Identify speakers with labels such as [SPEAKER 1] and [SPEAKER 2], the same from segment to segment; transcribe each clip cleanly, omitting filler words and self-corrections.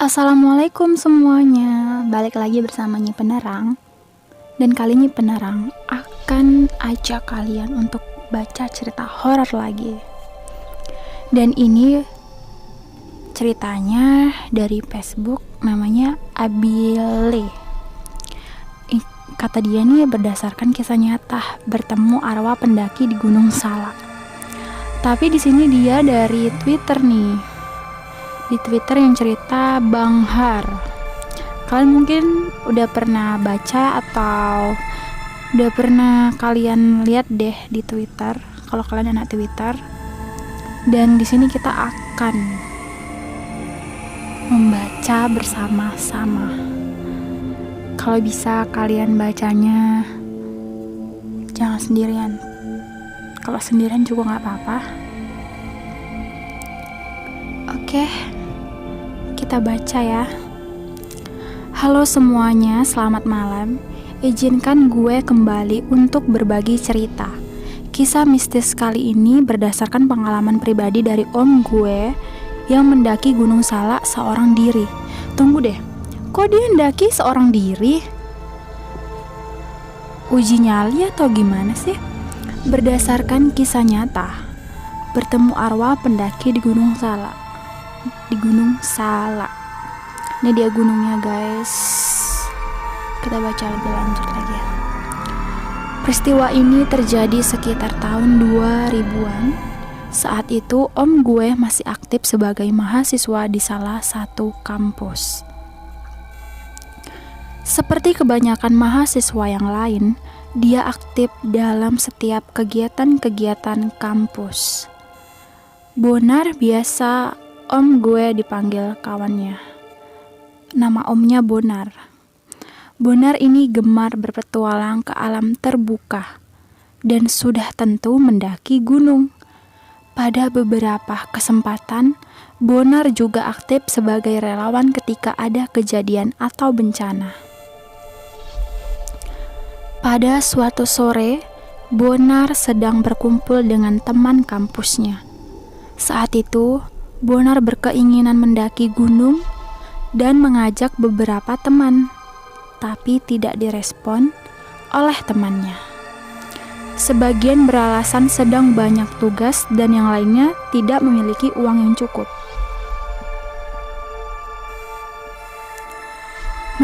[SPEAKER 1] Assalamualaikum semuanya, balik lagi bersama Nyi Penerang. Dan kali Nyi Penerang akan ajak kalian untuk baca cerita horor lagi. Dan ini ceritanya dari Facebook, namanya Abile. Kata dia nih berdasarkan kisah nyata bertemu arwah pendaki di Gunung Salak. Tapi di sini dia dari Twitter nih. Di Twitter yang cerita Bang Har. Kalian mungkin udah pernah baca atau udah pernah kalian lihat deh di Twitter kalau kalian anak Twitter. Dan di sini kita akan membaca bersama-sama. Kalau bisa kalian bacanya jangan sendirian. Kalau sendirian juga nggak apa-apa. Oke, kita baca ya. Halo semuanya, selamat malam. Izinkan gue kembali untuk berbagi cerita. Kisah mistis kali ini berdasarkan pengalaman pribadi dari om gue yang mendaki Gunung Salak seorang diri. Tunggu deh, kok dia mendaki seorang diri? Uji nyali atau gimana sih? Berdasarkan kisah nyata, bertemu arwah pendaki di Gunung Salak. Di Gunung Salak. Ini dia gunungnya guys. Kita baca lebih lanjut lagi ya. Peristiwa ini terjadi sekitar tahun 2000-an. Saat itu om gue masih aktif sebagai mahasiswa di salah satu kampus. Seperti kebanyakan mahasiswa yang lain, dia aktif dalam setiap kegiatan-kegiatan kampus. Bonar biasa om gue dipanggil kawannya. Nama omnya Bonar. Bonar ini gemar berpetualang ke alam terbuka dan sudah tentu mendaki gunung. Pada beberapa kesempatan, Bonar juga aktif sebagai relawan ketika ada kejadian atau bencana. Pada suatu sore, Bonar sedang berkumpul dengan teman kampusnya. Saat itu, Bonar berkeinginan mendaki gunung dan mengajak beberapa teman, tapi tidak direspon oleh temannya. Sebagian beralasan sedang banyak tugas dan yang lainnya tidak memiliki uang yang cukup.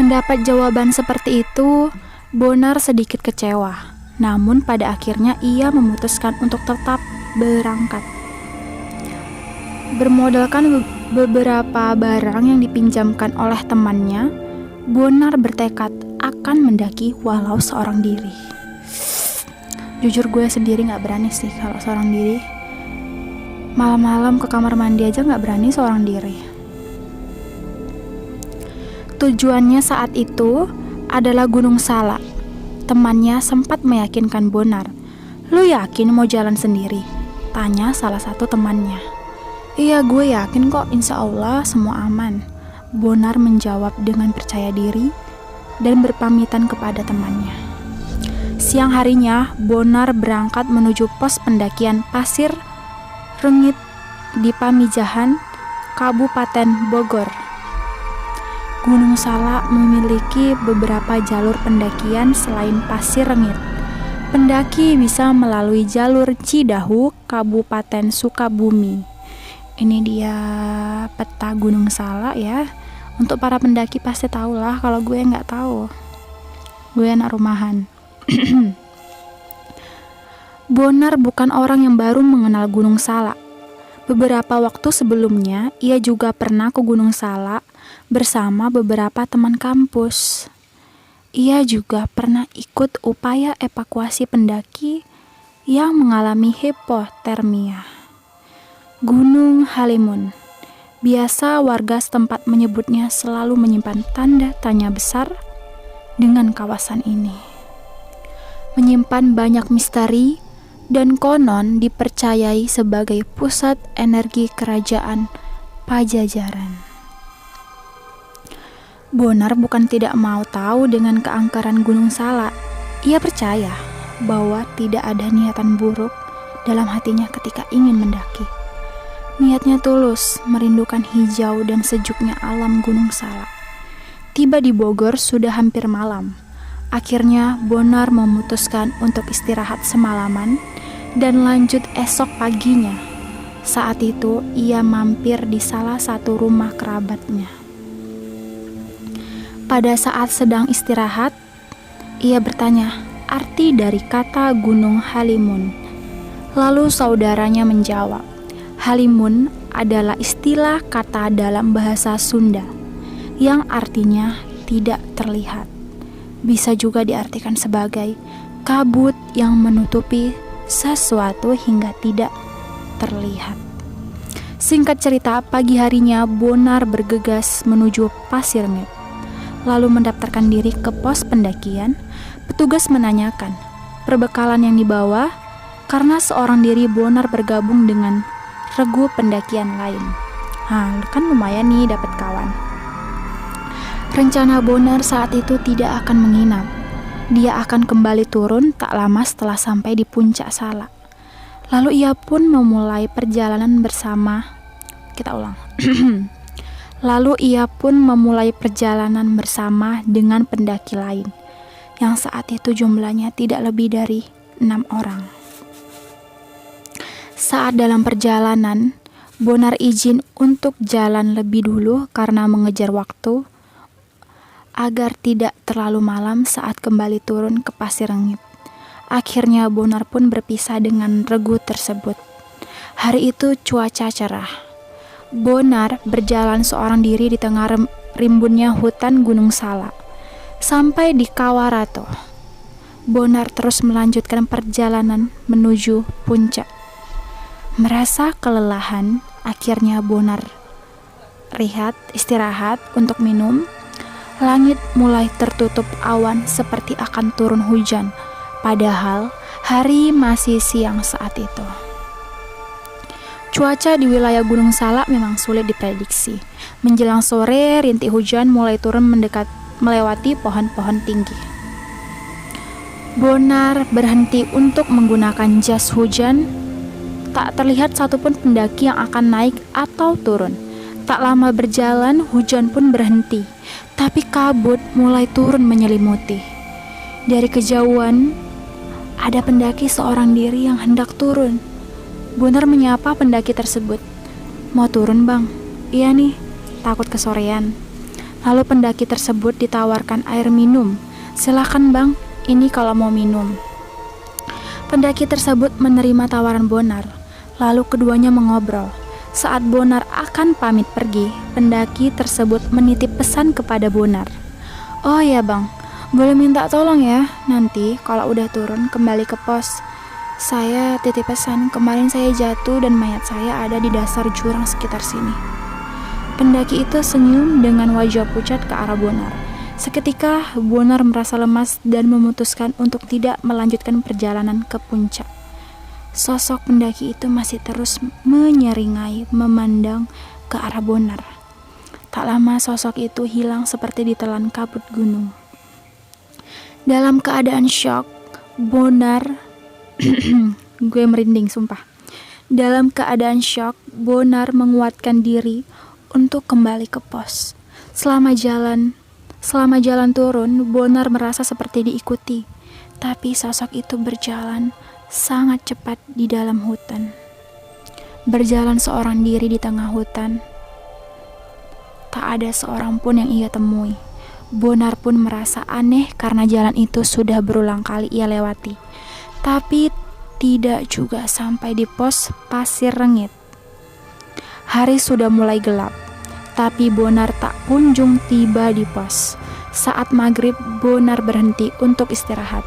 [SPEAKER 1] Mendapat jawaban seperti itu, Bonar sedikit kecewa. Namun pada akhirnya ia memutuskan untuk tetap berangkat. Bermodalkan beberapa barang yang dipinjamkan oleh temannya, Bonar bertekad akan mendaki walau seorang diri. Jujur gue sendiri gak berani sih kalau seorang diri. Malam-malam ke kamar mandi aja gak berani seorang diri. Tujuannya saat itu adalah Gunung Salak. Temannya sempat meyakinkan Bonar. "Lu yakin mau jalan sendiri?" tanya salah satu temannya. "Iya, gue yakin kok, insya Allah semua aman," Bonar menjawab dengan percaya diri dan berpamitan kepada temannya. Siang harinya, Bonar berangkat menuju pos pendakian Pasir Rengit di Pamijahan, Kabupaten Bogor. Gunung Salak memiliki beberapa jalur pendakian selain Pasir Rengit. Pendaki bisa melalui jalur Cidahu, Kabupaten Sukabumi. Ini dia peta Gunung Salak ya. Untuk para pendaki pasti tahu lah, kalau gue nggak tahu. Gue anak rumahan. Bonar bukan orang yang baru mengenal Gunung Salak. Beberapa waktu sebelumnya, ia juga pernah ke Gunung Salak bersama beberapa teman kampus. Ia juga pernah ikut upaya evakuasi pendaki yang mengalami hipotermia. Gunung Halimun. Biasa warga setempat menyebutnya, selalu menyimpan tanda tanya besar dengan kawasan ini. Menyimpan banyak misteri dan konon dipercayai sebagai pusat energi kerajaan Pajajaran. Bonar bukan tidak mau tahu dengan keangkeran Gunung Salak. Ia percaya bahwa tidak ada niatan buruk dalam hatinya ketika ingin mendaki. Niatnya tulus, merindukan hijau dan sejuknya alam Gunung Salak. Tiba di Bogor sudah hampir malam. Akhirnya Bonar memutuskan untuk istirahat semalaman dan lanjut esok paginya. Saat itu ia mampir di salah satu rumah kerabatnya. Pada saat sedang istirahat, ia bertanya arti dari kata Gunung Halimun. Lalu saudaranya menjawab, Halimun adalah istilah kata dalam bahasa Sunda yang artinya tidak terlihat. Bisa juga diartikan sebagai kabut yang menutupi sesuatu hingga tidak terlihat. Singkat cerita, pagi harinya Bonar bergegas menuju Pasir Ngit, lalu mendaftarkan diri ke pos pendakian. Petugas menanyakan perbekalan yang dibawa karena seorang diri Bonar bergabung dengan regu pendakian lain. Kan lumayan nih dapat kawan. Rencana Bonar saat itu tidak akan menginap. Dia akan kembali turun tak lama setelah sampai di puncak Salak. Lalu ia pun memulai perjalanan bersama. Lalu ia pun memulai perjalanan bersama dengan pendaki lain, yang saat itu jumlahnya tidak lebih dari 6 orang. Saat dalam perjalanan, Bonar izin untuk jalan lebih dulu karena mengejar waktu agar tidak terlalu malam saat kembali turun ke Pasir Ngit. Akhirnya Bonar pun berpisah dengan regu tersebut. Hari itu cuaca cerah. Bonar berjalan seorang diri di tengah rimbunnya hutan Gunung Salak. Sampai di Kawarato, Bonar terus melanjutkan perjalanan menuju puncak. Merasa kelelahan, akhirnya Bonar istirahat untuk minum. Langit mulai tertutup awan seperti akan turun hujan, padahal hari masih siang saat itu. Cuaca di wilayah Gunung Salak memang sulit diprediksi. Menjelang sore, rintik hujan mulai turun melewati pohon-pohon tinggi. Bonar berhenti untuk menggunakan jas hujan. Tak terlihat satupun pendaki yang akan naik atau turun. Tak lama berjalan, hujan pun berhenti, tapi kabut mulai turun menyelimuti. Dari kejauhan, ada pendaki seorang diri yang hendak turun. Bonar menyapa pendaki tersebut. Mau turun bang? Iya nih, takut kesorean. Lalu pendaki tersebut ditawarkan air minum. Silakan bang, ini kalau mau minum. Pendaki tersebut menerima tawaran Bonar. Lalu keduanya mengobrol. Saat Bonar akan pamit pergi, pendaki tersebut menitip pesan kepada Bonar. Oh ya bang, boleh minta tolong ya, nanti kalau udah turun kembali ke pos. Saya titip pesan, kemarin saya jatuh dan mayat saya ada di dasar jurang sekitar sini. Pendaki itu senyum dengan wajah pucat ke arah Bonar. Seketika Bonar merasa lemas dan memutuskan untuk tidak melanjutkan perjalanan ke puncak. Sosok pendaki itu masih terus menyeringai memandang ke arah Bonar. Tak lama sosok itu hilang seperti ditelan kabut gunung. Dalam keadaan syok, Bonar gue merinding sumpah. Dalam keadaan syok, Bonar menguatkan diri untuk kembali ke pos. Selama jalan turun, Bonar merasa seperti diikuti. Tapi sosok itu berjalan sangat cepat di dalam hutan. Berjalan seorang diri di tengah hutan. Tak ada seorang pun yang ia temui. Bonar pun merasa aneh karena jalan itu sudah berulang kali ia lewati. Tapi tidak juga sampai di pos Pasir Ngit. Hari sudah mulai gelap, tapi Bonar tak kunjung tiba di pos. Saat maghrib, Bonar berhenti untuk istirahat.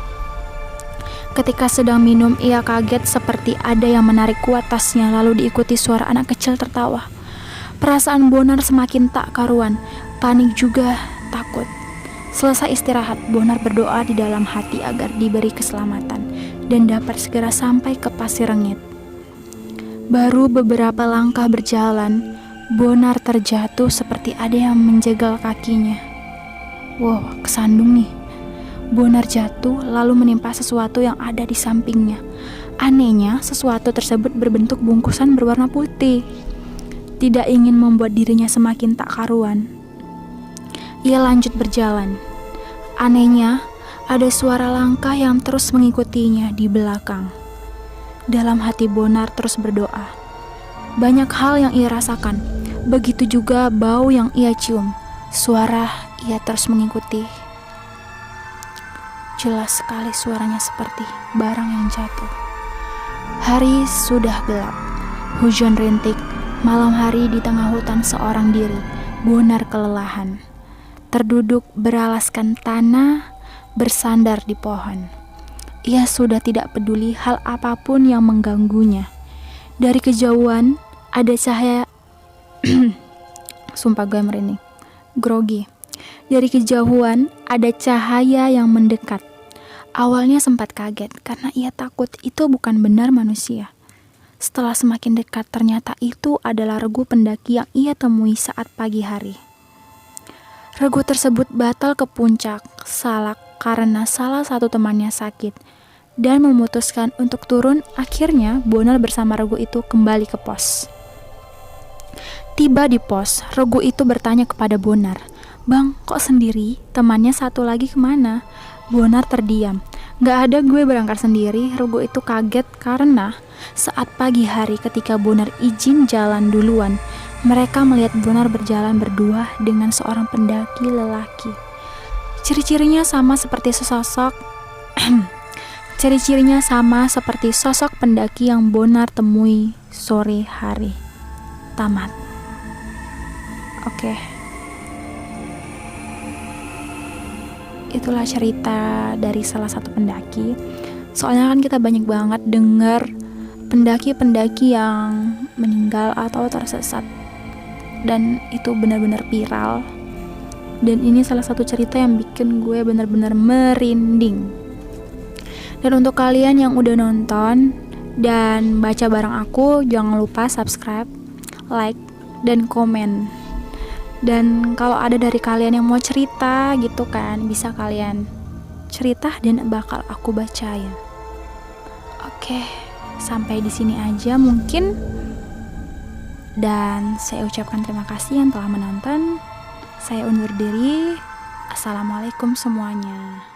[SPEAKER 1] Ketika sedang minum, ia kaget seperti ada yang menarik kuat tasnya, lalu diikuti suara anak kecil tertawa. Perasaan Bonar semakin tak karuan, panik juga takut. Selesai istirahat, Bonar berdoa di dalam hati agar diberi keselamatan dan dapat segera sampai ke Pasir Ngit. Baru beberapa langkah berjalan, Bonar terjatuh seperti ada yang menjegal kakinya. Wow, kesandung nih. Bonar jatuh lalu menimpa sesuatu yang ada di sampingnya. Anehnya, sesuatu tersebut berbentuk bungkusan berwarna putih. Tidak ingin membuat dirinya semakin tak karuan, ia lanjut berjalan. Anehnya, ada suara langkah yang terus mengikutinya di belakang. Dalam hati Bonar terus berdoa. Banyak hal yang ia rasakan, begitu juga bau yang ia cium. Suara ia terus mengikuti. Jelas sekali suaranya seperti barang yang jatuh. Hari sudah gelap, hujan rintik. Malam hari di tengah hutan seorang diri, Bonar kelelahan. Terduduk beralaskan tanah, bersandar di pohon. Ia sudah tidak peduli hal apapun yang mengganggunya. Dari kejauhan ada cahaya sumpah gue merinding, grogi. Dari kejauhan ada cahaya yang mendekat. Awalnya sempat kaget karena ia takut itu bukan benar manusia. Setelah semakin dekat, ternyata itu adalah regu pendaki yang ia temui saat pagi hari. Regu tersebut batal ke puncak Salak karena salah satu temannya sakit dan memutuskan untuk turun. Akhirnya Bonar bersama regu itu kembali ke pos. Tiba di pos, regu itu bertanya kepada Bonar, "Bang, kok sendiri? Temannya satu lagi kemana?" Bonar terdiam. "Gak ada, gue berangkat sendiri." Regu itu kaget karena saat pagi hari ketika Bonar izin jalan duluan, mereka melihat Bonar berjalan berdua dengan seorang pendaki lelaki. Ciri-cirinya sama seperti sosok pendaki yang Bonar temui sore hari. Tamat. Oke. Itulah cerita dari salah satu pendaki. Soalnya kan kita banyak banget dengar pendaki-pendaki yang meninggal atau tersesat, dan itu benar-benar viral. Dan ini salah satu cerita yang bikin gue benar-benar merinding. Dan untuk kalian yang udah nonton dan baca bareng aku, jangan lupa subscribe, like, dan komen. Dan kalau ada dari kalian yang mau cerita gitu kan, bisa kalian cerita dan bakal aku bacain. Oke. Sampai di sini aja mungkin. Dan saya ucapkan terima kasih yang telah menonton. Saya undur diri. Assalamualaikum semuanya.